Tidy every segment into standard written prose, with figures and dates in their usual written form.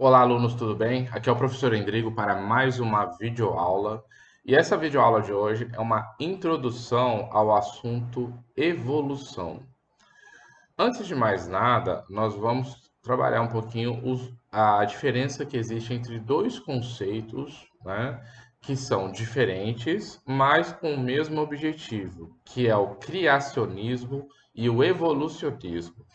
Olá, alunos, tudo bem? Aqui é o professor Endrigo para mais uma videoaula. E essa videoaula de hoje é uma introdução ao assunto evolução. Antes de mais nada, nós vamos trabalhar um pouquinho a diferença que existe entre dois conceitos, né, que são diferentes, mas com o mesmo objetivo, que é o criacionismo e o evolucionismo.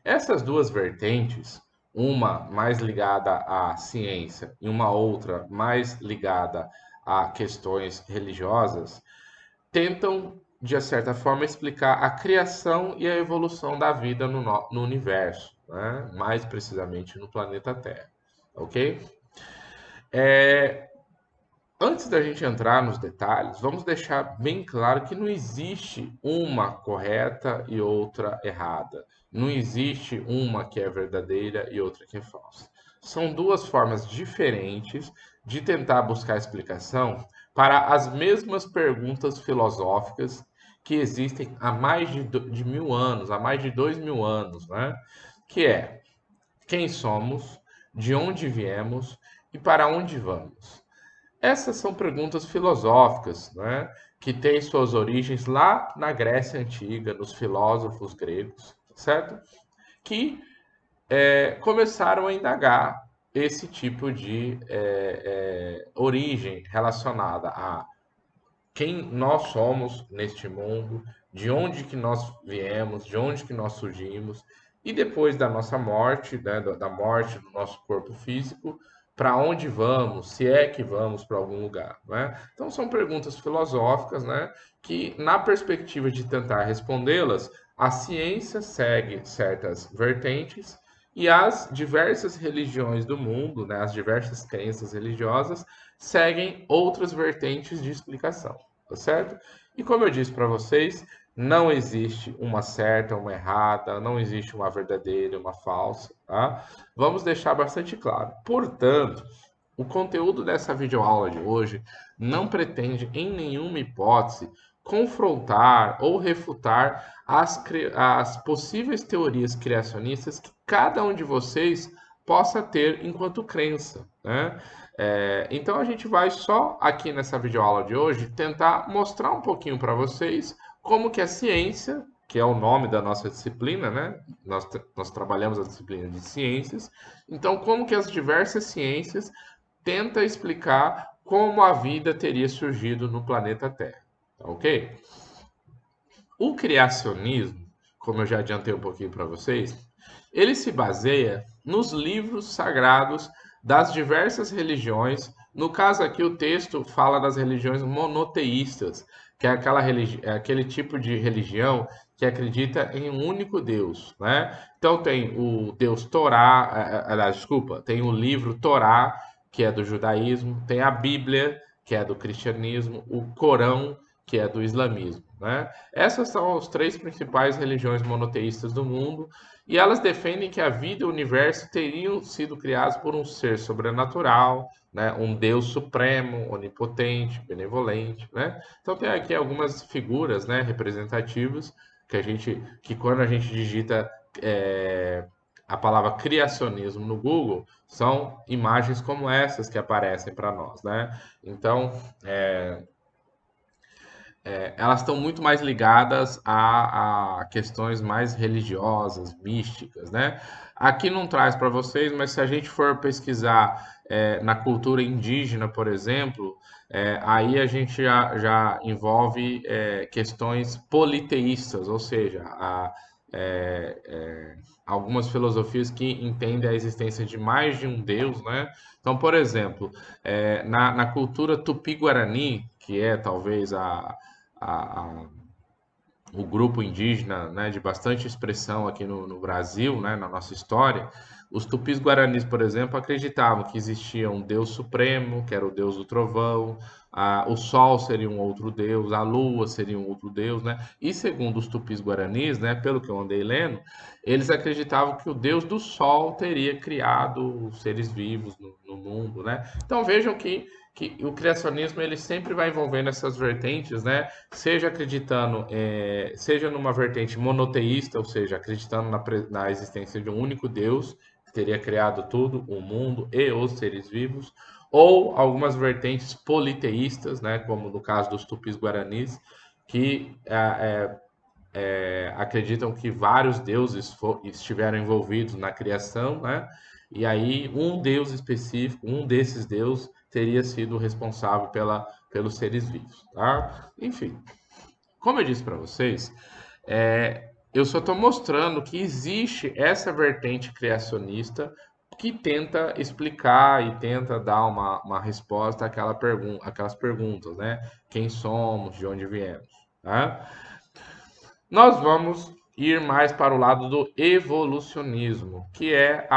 Essas duas vertentes, uma mais ligada à ciência e uma outra mais ligada a questões religiosas, tentam, de certa forma, explicar a criação e a evolução da vida no universo, né? Mais precisamente no planeta Terra. Ok? É, Antes da gente entrar nos detalhes, vamos deixar bem claro que não existe uma correta e outra errada. Não existe uma que é verdadeira e outra que é falsa. São duas formas diferentes de tentar buscar explicação para as mesmas perguntas filosóficas que existem há mais de 1000 anos, há mais de 2000 anos, né? Que é quem somos, de onde viemos e para onde vamos. Essas são perguntas filosóficas, né, que têm suas origens lá na Grécia Antiga, nos filósofos gregos, certo? Que começaram a indagar esse tipo de origem relacionada a quem nós somos neste mundo, de onde que nós viemos, de onde que nós surgimos, e depois da nossa morte, né, da morte do nosso corpo físico, para onde vamos, se é que vamos para algum lugar, né? Então são perguntas filosóficas, né, que na perspectiva de tentar respondê-las, a ciência segue certas vertentes e as diversas religiões do mundo, né, as diversas crenças religiosas seguem outras vertentes de explicação, tá certo? E como eu disse para vocês, não existe uma certa, uma errada, não existe uma verdadeira, uma falsa, tá? Vamos deixar bastante claro. Portanto, o conteúdo dessa videoaula de hoje não pretende, em nenhuma hipótese, confrontar ou refutar as possíveis teorias criacionistas que cada um de vocês possa ter enquanto crença, né? Então a gente vai só aqui nessa videoaula de hoje tentar mostrar um pouquinho para vocês como que a ciência, que é o nome da nossa disciplina, né? Nós trabalhamos a disciplina de ciências, então como que as diversas ciências tenta explicar como a vida teria surgido no planeta Terra, tá ok? O criacionismo, como eu já adiantei um pouquinho para vocês, ele se baseia nos livros sagrados das diversas religiões. No caso aqui, o texto fala das religiões monoteístas, que é aquele tipo de religião que acredita em um único Deus, né? Então tem o Deus Torá, aliás, desculpa, tem o livro Torá, que é do judaísmo, tem a Bíblia, que é do cristianismo, o Corão, que é do islamismo, né? Essas são as três principais religiões monoteístas do mundo e elas defendem que a vida e o universo teriam sido criados por um ser sobrenatural, né? Um Deus supremo, onipotente, benevolente, né? Então tem aqui algumas figuras, né, representativas que quando a gente digita a palavra criacionismo no Google, são imagens como essas que aparecem para nós, né? Então, elas estão muito mais ligadas a questões mais religiosas, místicas, né? Aqui não traz para vocês, mas se a gente for pesquisar na cultura indígena, por exemplo, aí a gente já envolve questões politeístas, ou seja, é, é, algumas filosofias que entendem a existência de mais de um Deus, né? Então, por exemplo, na cultura tupi-guarani, que é talvez a- o grupo indígena, né, de bastante expressão aqui no Brasil, né, na nossa história, os tupis guaranis, por exemplo, acreditavam que existia um Deus supremo, que era o Deus do trovão, o Sol seria um outro Deus, a Lua seria um outro Deus, né? E segundo os tupis guaranis, né, pelo que eu andei lendo, eles acreditavam que o Deus do Sol teria criado os seres vivos no mundo, né? Então vejam que o criacionismo ele sempre vai envolvendo essas vertentes, né? Seja acreditando, seja numa vertente monoteísta, ou seja, acreditando na existência de um único Deus, teria criado tudo, o mundo e os seres vivos, ou algumas vertentes politeístas, né, como no caso dos tupis-guaranis, que acreditam que vários deuses estiveram envolvidos na criação, né? E aí um deus específico, um desses deuses, teria sido responsável pelos seres vivos, tá? Enfim, como eu disse para vocês, eu só estou mostrando que existe essa vertente criacionista que tenta explicar e tenta dar uma resposta àquelas perguntas, né? Quem somos, de onde viemos, tá? Nós vamos ir mais para o lado do evolucionismo, que é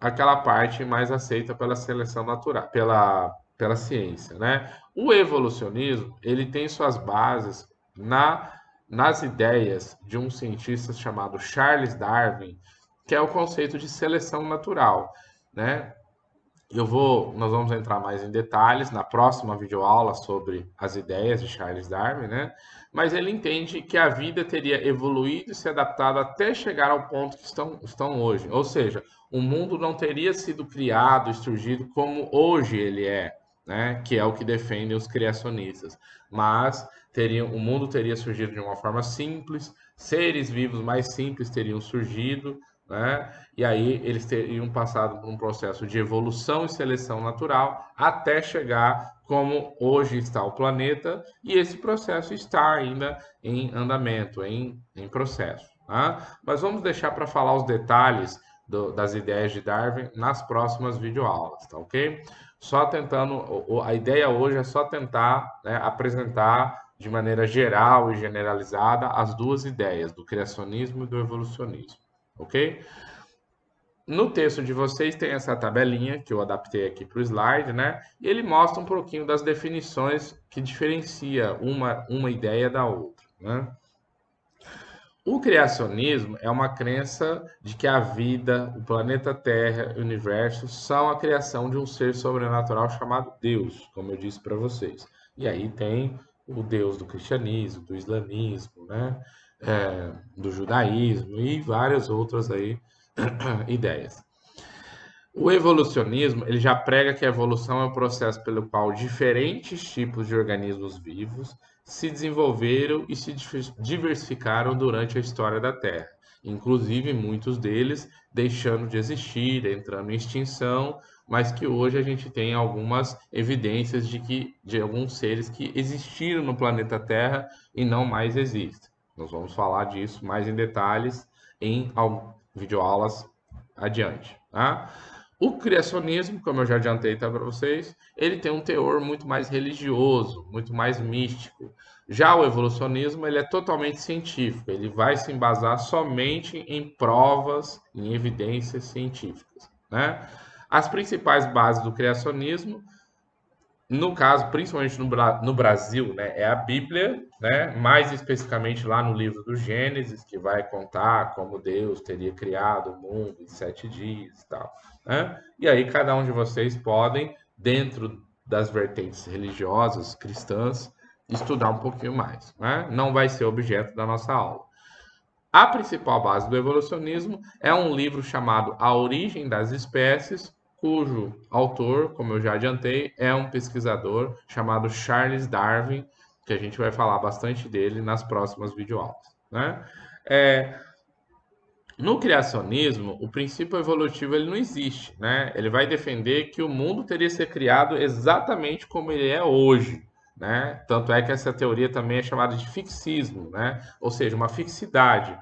aquela parte mais aceita pela seleção natural, pela ciência, né? O evolucionismo, ele tem suas bases nas ideias de um cientista chamado Charles Darwin, que é o conceito de seleção natural, né? Nós vamos entrar mais em detalhes na próxima videoaula sobre as ideias de Charles Darwin, né? Mas ele entende que a vida teria evoluído e se adaptado até chegar ao ponto que estão hoje. Ou seja, o mundo não teria sido criado e surgido como hoje ele é, né? Que é o que defendem os criacionistas. Mas o mundo teria surgido de uma forma simples, seres vivos mais simples teriam surgido, né? E aí eles teriam passado por um processo de evolução e seleção natural até chegar como hoje está o planeta, e esse processo está ainda em andamento, em processo. Tá? Mas vamos deixar para falar os detalhes das ideias de Darwin nas próximas videoaulas, tá ok? Só tentando, a ideia hoje é só tentar, né, apresentar de maneira geral e generalizada as duas ideias, do criacionismo e do evolucionismo, ok? No texto de vocês tem essa tabelinha que eu adaptei aqui para o slide, né? E ele mostra um pouquinho das definições que diferencia uma ideia da outra, né? O criacionismo é uma crença de que a vida, o planeta Terra e o universo são a criação de um ser sobrenatural chamado Deus, como eu disse para vocês. E aí tem o Deus do cristianismo, do islamismo, né? Do judaísmo e várias outras aí ideias. O evolucionismo, ele já prega que a evolução é o processo pelo qual diferentes tipos de organismos vivos se desenvolveram e se diversificaram durante a história da Terra, inclusive muitos deles deixando de existir, entrando em extinção, mas que hoje a gente tem algumas evidências de alguns seres que existiram no planeta Terra e não mais existem. Nós vamos falar disso mais em detalhes em videoaulas adiante, tá? O criacionismo, como eu já adiantei para vocês, ele tem um teor muito mais religioso, muito mais místico. Já o evolucionismo, ele é totalmente científico, ele vai se embasar somente em provas, em evidências científicas, né? As principais bases do criacionismo, no caso, principalmente no Brasil, né, é a Bíblia, né, mais especificamente lá no livro do Gênesis, que vai contar como Deus teria criado o mundo em 7 dias e tal, né? E aí cada um de vocês podem, dentro das vertentes religiosas cristãs, estudar um pouquinho mais, né? Não vai ser objeto da nossa aula. A principal base do evolucionismo é um livro chamado A Origem das Espécies, cujo autor, como eu já adiantei, é um pesquisador chamado Charles Darwin, que a gente vai falar bastante dele nas próximas videoaulas, né? É, no criacionismo, o princípio evolutivo ele não existe, né? Ele vai defender que o mundo teria sido criado exatamente como ele é hoje, né? Tanto é que essa teoria também é chamada de fixismo, né? Ou seja, uma fixidade.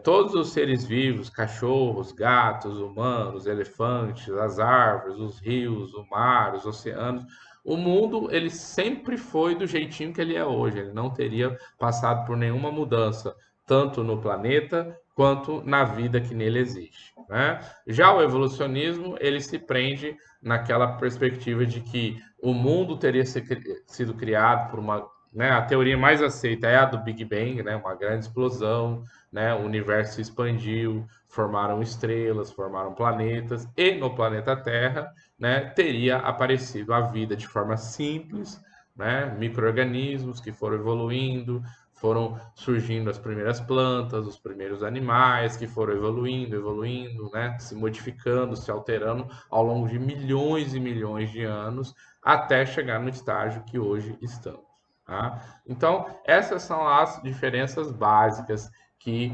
Todos os seres vivos, cachorros, gatos, humanos, elefantes, as árvores, os rios, o mar, os oceanos, o mundo ele sempre foi do jeitinho que ele é hoje. Ele não teria passado por nenhuma mudança, tanto no planeta quanto na vida que nele existe, né? Já o evolucionismo ele se prende naquela perspectiva de que o mundo teria sido criado por uma, né, a teoria mais aceita é a do Big Bang, né, uma grande explosão, né, o universo se expandiu, formaram estrelas, formaram planetas e no planeta Terra, né, teria aparecido a vida de forma simples, né, micro-organismos que foram evoluindo, foram surgindo as primeiras plantas, os primeiros animais que foram evoluindo, né, se modificando, se alterando ao longo de milhões e milhões de anos até chegar no estágio que hoje estamos. Tá? Então, essas são as diferenças básicas que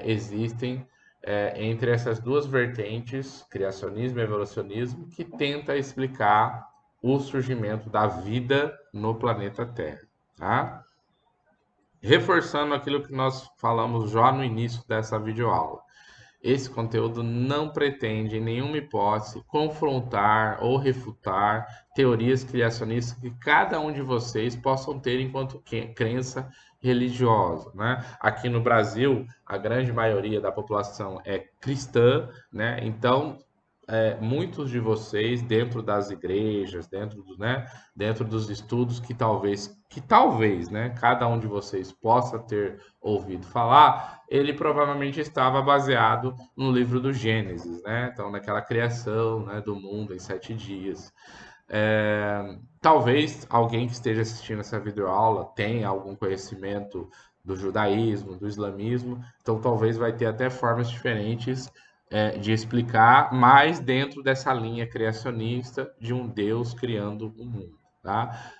existem entre essas duas vertentes, criacionismo e evolucionismo, que tenta explicar o surgimento da vida no planeta Terra. Tá? Reforçando aquilo que nós falamos já no início dessa videoaula. Esse conteúdo não pretende, em nenhuma hipótese, confrontar ou refutar teorias criacionistas que cada um de vocês possam ter enquanto crença religiosa, né? Aqui no Brasil, a grande maioria da população é cristã, né? Então, muitos de vocês dentro das igrejas, dentro dos estudos que talvez, né, cada um de vocês possa ter ouvido falar, ele provavelmente estava baseado no livro do Gênesis, né? Então, naquela criação, né, do mundo em 7 dias. Talvez alguém que esteja assistindo essa videoaula tenha algum conhecimento do judaísmo, do islamismo, então talvez vai ter até formas diferentes de explicar, mas dentro dessa linha criacionista de um Deus criando o mundo, tá?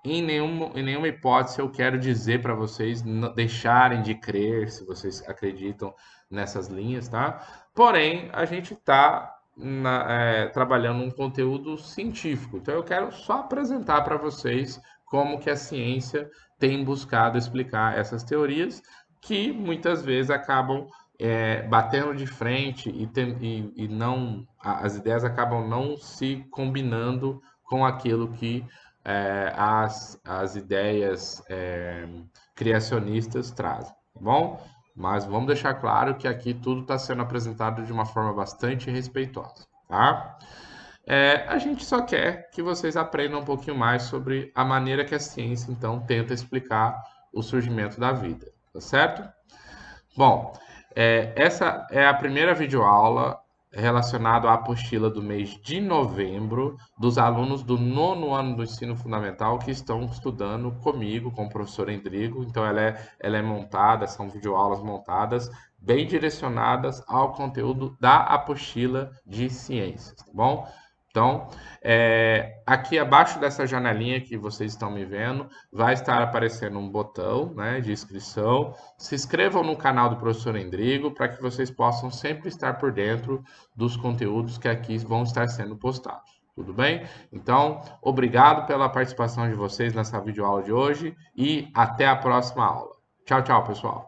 Em nenhuma hipótese eu quero dizer para vocês deixarem de crer se vocês acreditam nessas linhas, tá? Porém, a gente está trabalhando um conteúdo científico, então eu quero só apresentar para vocês como que a ciência tem buscado explicar essas teorias que muitas vezes acabam batendo de frente e não as ideias acabam não se combinando com aquilo que as ideias criacionistas trazem, tá bom? Mas vamos deixar claro que aqui tudo está sendo apresentado de uma forma bastante respeitosa, tá? A gente só quer que vocês aprendam um pouquinho mais sobre a maneira que a ciência, então, tenta explicar o surgimento da vida, tá certo? Bom, essa é a primeira videoaula relacionada à apostila do mês de novembro dos alunos do 9º ano do ensino fundamental que estão estudando comigo, com o professor Endrigo. Então, ela é montada, são videoaulas montadas, bem direcionadas ao conteúdo da apostila de ciências, tá bom? Então, aqui abaixo dessa janelinha que vocês estão me vendo, vai estar aparecendo um botão, né, de inscrição. Se inscrevam no canal do professor Endrigo para que vocês possam sempre estar por dentro dos conteúdos que aqui vão estar sendo postados. Tudo bem? Então, obrigado pela participação de vocês nessa videoaula de hoje e até a próxima aula. Tchau, tchau, pessoal.